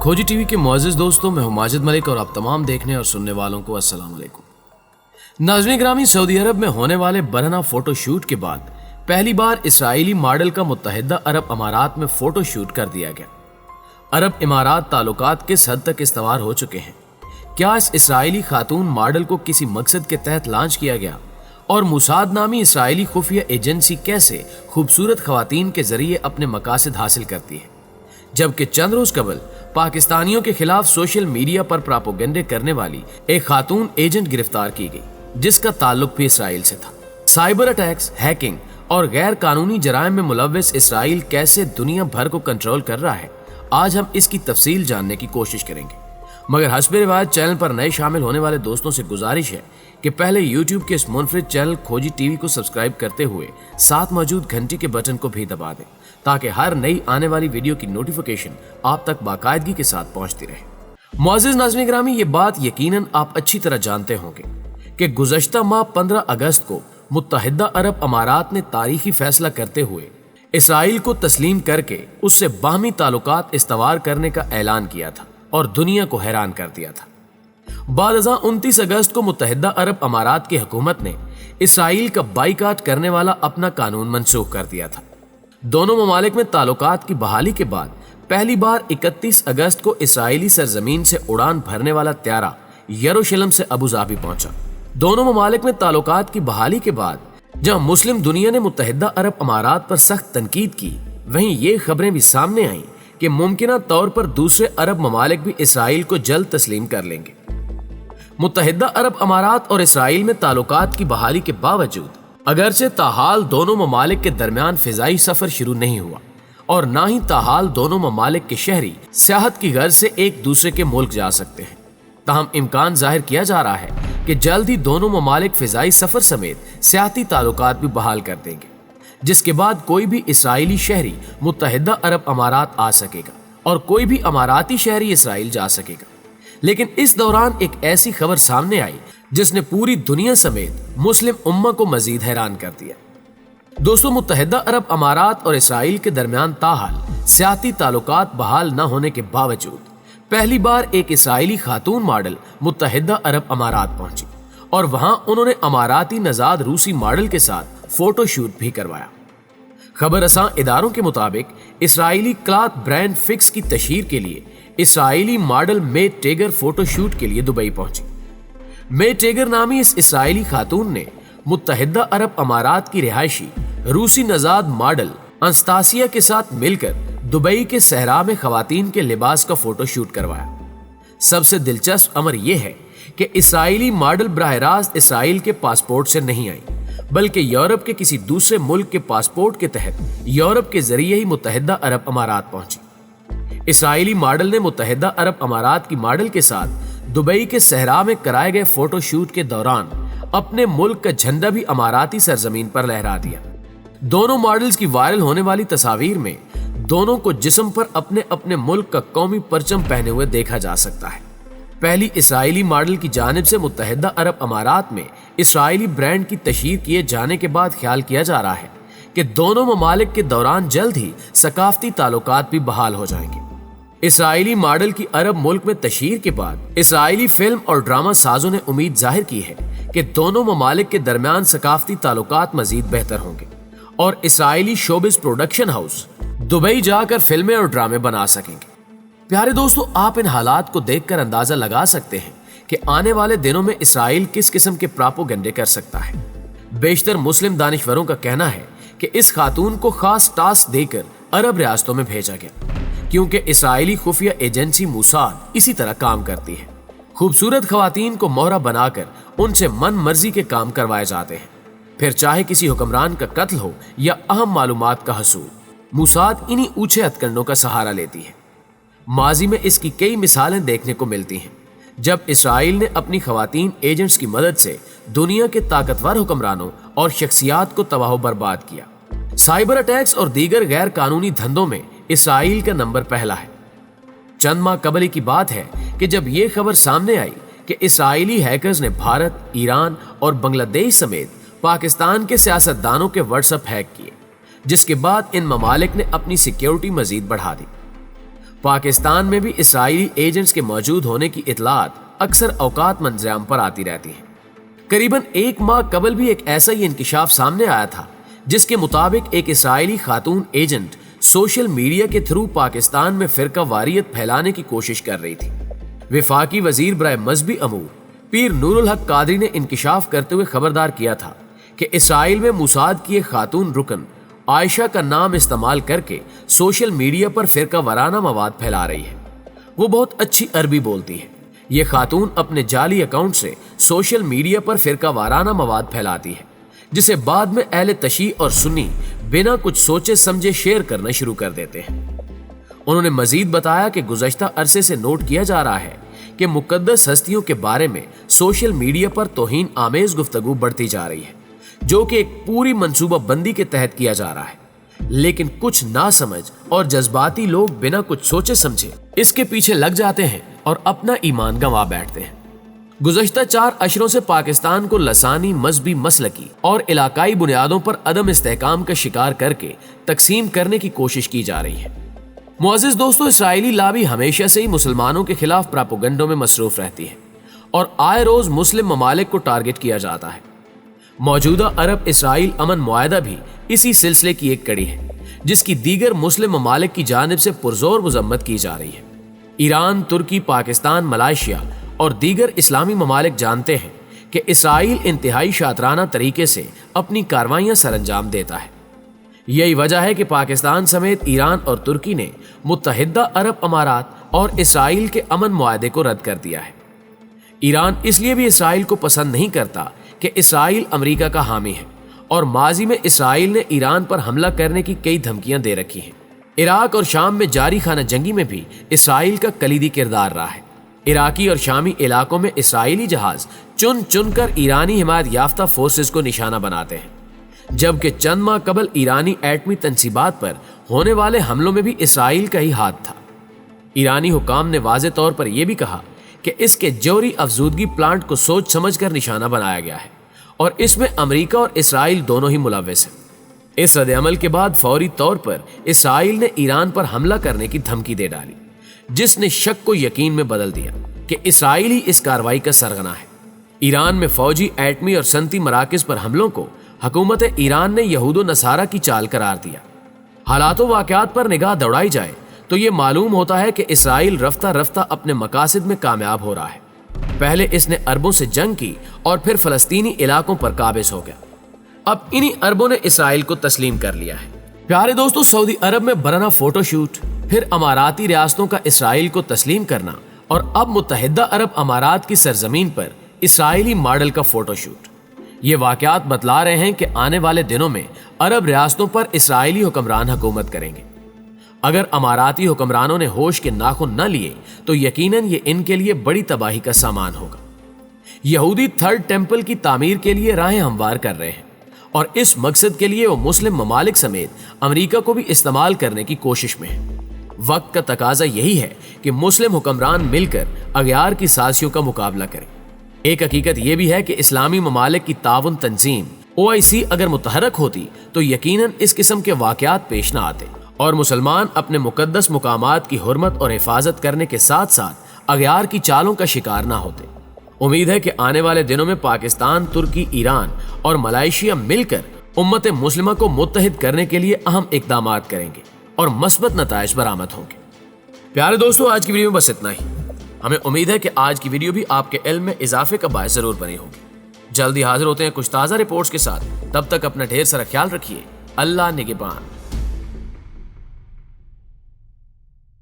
खोजी टीवी के मुअज़्ज़िज़ दोस्तों, मैं हूं माजिद मलिक और आप तमाम देखने और सुनने वालों को अस्सलाम वालेकुम। नाज़रीन ग्रामी, सऊदी अरब में होने वाले बरहना फोटो शूट के बाद पहली बार इसराइली मॉडल का मुत्तहिदा अरब अमारात में फोटो शूट कर दिया गया। अरब इमारात ताल्लुकात किस हद तक इस्तवार हो चुके हैं? क्या इस इसराइली खातून मॉडल को किसी मकसद के तहत लॉन्च किया गया? और मुसाद नामी इसराइली खुफिया एजेंसी कैसे खूबसूरत खवातीन के जरिए अपने मकासद हासिल करती है, जबकि चंद रोज कबल पाकिस्तानियों के खिलाफ सोशल मीडिया पर प्रोपेगेंडे करने वाली एक खातून एजेंट गिरफ्तार की गई, जिसका ताल्लुक भी इसराइल से था। साइबर अटैक्स, हैकिंग और गैर कानूनी जराइम में मुलव्वस इसराइल कैसे दुनिया भर को कंट्रोल कर रहा है, आज हम इसकी तफसील जानने की कोशिश करेंगे। मगर हस्बे रिवायत चैनल पर नए शामिल होने वाले दोस्तों से गुजारिश है कि पहले यूट्यूब के इस मुनफरिद चैनल खोजी टीवी को सब्सक्राइब करते हुए साथ मौजूद घंटी के बटन को भी दबा दें, ताकि हर नई आने वाली वीडियो की नोटिफिकेशन आप तक बाकायदगी के साथ पहुंचती रहे। मुअज़्ज़िज़ नाज़रीन ग्रामी, ये बात यकीनन आप अच्छी तरह जानते होंगे कि गुज़श्ता माह 15 अगस्त को मुत्तहिदा अरब अमारात ने तारीखी फैसला करते हुए इसराइल को तस्लीम करके उससे बाहमी ताल्लुकात इस्तवार करने का ऐलान किया था और दुनिया को हैरान कर दिया था। बाद 29 अगस्त को मुत्तहिदा अरब अमारात की हुकूमत ने इसराइल का बाइकाट करने वाला अपना कानून मनसूख कर दिया था। दोनों ममालिक में ताल्लुकात की बहाली के बाद पहली बार 31 अगस्त को इसराइली सरजमीन से उड़ान भरने वाला त्यारा यरूशलेम से अबू धाबी पहुंचा। दोनों ममालिक में ताल्लुकात की बहाली के बाद जहां मुस्लिम दुनिया ने मुत्तहिदा अरब अमारात पर सख्त तनकीद की, वहीं ये खबरें भी सामने आईं कि मुमकिना तौर पर दूसरे अरब ममालिक भी इसराइल को जल्द तस्लीम कर लेंगे। मुत्तहिदा अरब अमारात और इसराइल में ताल्लुकात की बहाली के बावजूद अगरचे ताहाल दोनों ममालिक के दरमियान फिजाई सफर शुरू नहीं हुआ और ना ही ताहाल दोनों ममालिक के शहरी सियाहत की गर्ज से एक दूसरे के मुल्क जा सकते हैं। ताहम इम्कान जाहिर किया जा रहा है कि जल्द ही दोनों ममालिक फिजाई सफर समेत सियाहती ताल्लुकात भी बहाल कर देंगे, जिसके बाद कोई भी इसराइली शहरी मुत्तहिदा अरब अमारात आ सकेगा और कोई भी अमाराती शहरी इसराइल जा सकेगा। लेकिन इस दौरान एक ऐसी खबर सामने आई जिसने पूरी दुनिया समेत मुस्लिम उम्मा को मजीद हैरान कर दिया। दोस्तों, मुत्तहिदा अरब अमारात और इसराइल के दरमियान ताहाल सियाती ताल्लुकात बहाल न होने के बावजूद पहली बार एक इसराइली खातून मॉडल मुत्तहिदा अरब अमारात पहुंची और वहां उन्होंने अमाराती नजाद रूसी मॉडल के साथ फोटो शूट भी करवाया। खबर रसां इदारों के मुताबिक इसराइली क्लॉथ ब्रांड फिक्स की तशहीर के लिए इसराइली मॉडल मे टेगर फोटो शूट के लिए दुबई पहुंची। मे टेगर नामी इस इसराइली खातून ने मुत्तहिदा अरब अमारात की रिहायशी रूसी नजाद मॉडल अंस्तासिया के साथ मिलकर दुबई के सहरा में खवातीन के लिबास का फोटो शूट करवाया। सबसे दिलचस्प अमर यह है कि इसराइली मॉडल बराह रास्त इसराइल के पासपोर्ट से नहीं आई, बल्कि यूरोप के किसी दूसरे मुल्क के पासपोर्ट के तहत यूरोप के जरिए ही मुत्तहिदा अरब अमारात पहुंची। इसराइली मॉडल ने मुत्तहिदा अरब अमारात की मॉडल के साथ दुबई के सहरा में कराए गए फोटो शूट के दौरान अपने मुल्क का झंडा भी अमाराती सरजमीन पर लहरा दिया। दोनों मॉडल्स की वायरल होने वाली तस्वीर में दोनों को जिस्म पर अपने अपने मुल्क का कौमी परचम पहने हुए देखा जा सकता है। पहली इसराइली मॉडल की जानिब से मुत्तहिदा अरब अमारात में इसराइली ब्रांड की तशहीर किए जाने के बाद ख्याल किया जा रहा है कि दोनों ममालिक के दौरान जल्द ही सकाफती ताल्लुकात भी बहाल हो जाएंगे। इसराइली मॉडल की अरब मुल्क में तशहीर के बाद इसराइली फिल्म और ड्रामा साजों ने उम्मीद जाहिर की है कि दोनों ममालिक के दरमियान सकाफती ताल्लुकात मजीद बेहतर होंगे और Israeli showbiz production house Dubai जाकर फिल्में और ड्रामे बना सकेंगे। प्यारे दोस्तों, आप इन हालात को देखकर अंदाजा लगा सकते हैं कि आने वाले दिनों में इसराइल किस किस्म के प्रोपेगेंडे कर सकता है। बेशतर मुस्लिम दानिशवरों का कहना है कि इस खातून को खास टास्क देकर अरब रियासतों में भेजा गया, क्योंकि इसराइली खुफिया एजेंसी मुसाद इसी तरह काम करती है। खूबसूरत खवातीन को मोहरा बनाकर उनसे मन मर्जी के काम करवाए जाते हैं, फिर चाहे किसी हुक्मरान का कत्ल हो या अहम मालूमात का हसूल, मुसाद इन्हीं ऊंचे हथकंडों का सहारा लेती है। माजी में इसकी कई मिसालें देखने को मिलती हैं, जब इसराइल ने अपनी खवातीन एजेंट्स की मदद से दुनिया के ताकतवर हुक्मरानों और शख्सियात को तबाह बर्बाद किया। साइबर अटैक्स और दीगर गैर कानूनी धंधों में इसराइल का नंबर पहला है। चंद माह कबल की बात है कि जब ये खबर सामने आई कि इसराइली हैकर्स ने भारत, ईरान और बांग्लादेश समेत पाकिस्तान के सियासतदानों के व्हाट्सएप हैक किए, जिसके बाद इन ममालिक ने अपनी सिक्योरिटी मजीद बढ़ा दी। پاکستان میں بھی اسرائیلی ایجنٹس کے موجود ہونے کی اطلاعات اکثر اوقات منظر پر آتی رہتی ہیں۔ قریباً 1 ماہ قبل بھی ایک ایسا ہی انکشاف سامنے آیا تھا جس کے مطابق ایک اسرائیلی خاتون ایجنٹ سوشل میڈیا کے تھرو پاکستان میں فرقہ واریت پھیلانے کی کوشش کر رہی تھی۔ وفاقی وزیر برائے مذہبی امور پیر نور الحق قادری نے انکشاف کرتے ہوئے خبردار کیا تھا کہ اسرائیل میں موساد کی ایک خاتون رکن عائشہ کا نام استعمال کر کے سوشل میڈیا پر فرقہ وارانہ مواد پھیلا رہی ہے۔ وہ بہت اچھی عربی بولتی ہے۔ یہ خاتون اپنے جعلی اکاؤنٹ سے سوشل میڈیا پر فرقہ وارانہ مواد پھیلاتی ہے جسے بعد میں اہل تشیع اور سنی بنا کچھ سوچے سمجھے شیئر کرنا شروع کر دیتے ہیں۔ انہوں نے مزید بتایا کہ گزشتہ عرصے سے نوٹ کیا جا رہا ہے کہ مقدس ہستیوں کے بارے میں سوشل میڈیا پر توہین آمیز گفتگو بڑھتی جا رہی ہے، جو کہ ایک پوری منصوبہ بندی کے تحت کیا جا رہا ہے، لیکن کچھ ناسمجھ اور جذباتی لوگ بنا کچھ سوچے سمجھے اس کے پیچھے لگ جاتے ہیں اور اپنا ایمان گنوا بیٹھتے ہیں۔ گزشتہ 4 اشروں سے پاکستان کو لسانی، مذہبی، مسلکی اور علاقائی بنیادوں پر عدم استحکام کا شکار کر کے تقسیم کرنے کی کوشش کی جا رہی ہے۔ معزز دوستو، اسرائیلی لابی ہمیشہ سے ہی مسلمانوں کے خلاف پراپوگنڈوں میں مصروف رہتی ہے اور آئے روز مسلم ممالک کو ٹارگٹ کیا جاتا ہے۔ موجودہ عرب اسرائیل امن معاہدہ بھی اسی سلسلے کی ایک کڑی ہے جس کی دیگر مسلم ممالک کی جانب سے پرزور مذمت کی جا رہی ہے۔ ایران، ترکی، پاکستان، ملائیشیا اور دیگر اسلامی ممالک جانتے ہیں کہ اسرائیل انتہائی شاطرانہ طریقے سے اپنی کاروائیاں سر انجام دیتا ہے۔ یہی وجہ ہے کہ پاکستان سمیت ایران اور ترکی نے متحدہ عرب امارات اور اسرائیل کے امن معاہدے کو رد کر دیا ہے۔ ایران اس لیے بھی اسرائیل کو پسند نہیں کرتا کہ اسرائیل امریکہ کا حامی ہے اور ماضی میں اسرائیل نے ایران پر حملہ کرنے کی کئی دھمکیاں دے رکھی ہیں۔ عراق اور شام میں جاری خانہ جنگی میں بھی اسرائیل کا کلیدی کردار رہا ہے۔ عراقی اور شامی علاقوں میں اسرائیلی جہاز چن چن کر ایرانی حمایت یافتہ فورسز کو نشانہ بناتے ہیں، جبکہ چند ماہ قبل ایرانی ایٹمی تنصیبات پر ہونے والے حملوں میں بھی اسرائیل کا ہی ہاتھ تھا۔ ایرانی حکام نے واضح طور پر یہ بھی کہا کہ اس کے جوہری افزودگی پلانٹ کو سوچ سمجھ کر نشانہ بنایا گیا ہے اور اس میں امریکہ اور اسرائیل دونوں ہی ملوث ہیں۔ اس رد عمل کے بعد فوری طور پر اسرائیل نے ایران پر حملہ کرنے کی دھمکی دے ڈالی، جس نے شک کو یقین میں بدل دیا کہ اسرائیل ہی اس کارروائی کا سرغنہ ہے۔ ایران میں فوجی، ایٹمی اور صنعتی مراکز پر حملوں کو حکومت ایران نے یہود و نصارہ کی چال قرار دیا۔ حالات و واقعات پر نگاہ دوڑائی جائے تو یہ معلوم ہوتا ہے کہ اسرائیل رفتہ رفتہ اپنے مقاصد میں کامیاب ہو رہا ہے۔ پہلے اس نے عربوں سے جنگ کی اور پھر فلسطینی علاقوں پر قابض ہو گیا۔ اب انہی عربوں نے اسرائیل کو تسلیم کر لیا ہے۔ پیارے دوستو، سعودی عرب میں برہنہ فوٹو شوٹ، پھر اماراتی ریاستوں کا اسرائیل کو تسلیم کرنا اور اب متحدہ عرب امارات کی سرزمین پر اسرائیلی ماڈل کا فوٹو شوٹ، یہ واقعات بتلا رہے ہیں کہ آنے والے دنوں میں عرب ریاستوں پر اسرائیلی حکمران حکومت کریں گے۔ اگر اماراتی حکمرانوں نے ہوش کے ناخن نہ لیے تو یقیناً یہ ان کے لیے بڑی تباہی کا سامان ہوگا۔ یہودی تھرڈ ٹیمپل کی تعمیر کے لیے راہیں ہموار کر رہے ہیں اور اس مقصد کے لیے وہ مسلم ممالک سمیت امریکہ کو بھی استعمال کرنے کی کوشش میں ہیں۔ وقت کا تقاضا یہی ہے کہ مسلم حکمران مل کر اغیار کی سازشوں کا مقابلہ کریں۔ ایک حقیقت یہ بھی ہے کہ اسلامی ممالک کی تعاون تنظیم OIC اگر متحرک ہوتی تو یقیناً اس قسم کے واقعات پیش نہ آتے اور مسلمان اپنے مقدس مقامات کی حرمت اور حفاظت کرنے کے ساتھ ساتھ اغیار کی چالوں کا شکار نہ ہوتے۔ امید ہے کہ آنے والے دنوں میں پاکستان، ترکی، ایران اور ملائیشیا مل کر امت مسلمہ کو متحد کرنے کے لیے اہم اقدامات کریں گے اور مثبت نتائج برآمد ہوں گے۔ پیارے دوستو، آج کی ویڈیو میں بس اتنا ہی۔ ہمیں امید ہے کہ آج کی ویڈیو بھی آپ کے علم میں اضافے کا باعث ضرور بنی ہوگی۔ جلدی حاضر ہوتے ہیں کچھ تازہ رپورٹس کے ساتھ، تب تک اپنا ڈھیر سارا خیال رکھیے۔ اللہ نگہبان۔